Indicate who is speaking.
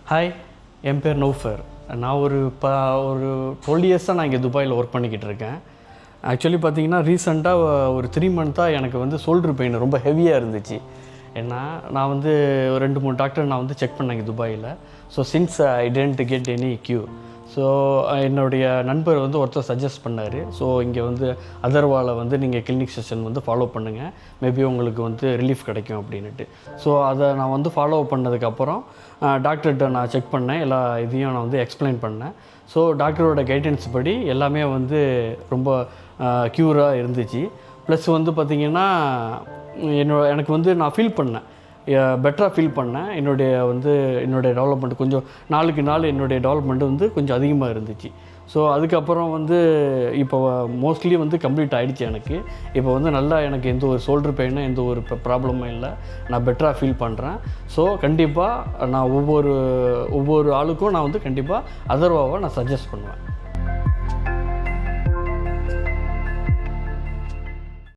Speaker 1: Hi, என் பேர் நௌஃபர். நான் ஒரு 12 இயர்ஸாக நான் இங்கே துபாயில் ஒர்க் பண்ணிக்கிட்டு இருக்கேன். ஆக்சுவலி பார்த்தீங்கன்னா ரீசெண்டாக ஒரு 3 மந்த்தாக எனக்கு வந்து ஷோல்டர் பெயின் ரொம்ப ஹெவியாக இருந்துச்சு. ஏன்னா நான் வந்து 2-3 டாக்டர் நான் வந்து செக் பண்ணேன் இங்கே துபாயில். So since I tent get any Q, so என்னுடைய நண்பர் வந்து ஒருத்தர் சஜஸ்ட் பண்ணார். ஸோ இங்கே வந்து அதர்வாவில் வந்து நீங்கள் கிளினிக் செஷன் வந்து ஃபாலோ பண்ணுங்கள், மேபி உங்களுக்கு வந்து ரிலீஃப் கிடைக்கும் அப்படின்ட்டு. ஸோ அதை நான் வந்து ஃபாலோ பண்ணதுக்கப்புறம் டாக்டர்கிட்ட நான் செக் பண்ணேன், எல்லா இதையும் நான் வந்து எக்ஸ்பிளைன் பண்ணேன். ஸோ டாக்டரோட கைடன்ஸ் படி எல்லாமே வந்து ரொம்ப க்யூராக இருந்துச்சு. ப்ளஸ் வந்து பார்த்திங்கன்னா எனக்கு வந்து நான் ஃபீல் பண்ணேன், பெட்டராக ஃபீல் பண்ணேன். என்னுடைய டெவலப்மெண்ட் கொஞ்சம் நாளுக்கு நாள் என்னுடைய டெவலப்மெண்ட் வந்து கொஞ்சம் அதிகமாக இருந்துச்சு. ஸோ அதுக்கப்புறம் வந்து இப்போ மோஸ்ட்லி வந்து கம்ப்ளீட் ஆகிடுச்சு எனக்கு. இப்போ வந்து நல்லா எனக்கு எந்த ஒரு ஷோல்டர் பெயினும் எந்த ஒரு ப்ராப்ளமும் இல்லை, நான் பெட்டராக ஃபீல் பண்ணுறேன். ஸோ கண்டிப்பாக நான் ஒவ்வொரு ஆளுக்கும் நான் வந்து கண்டிப்பாக அதர்வாவை நான் சஜஸ்ட் பண்ணுவேன்.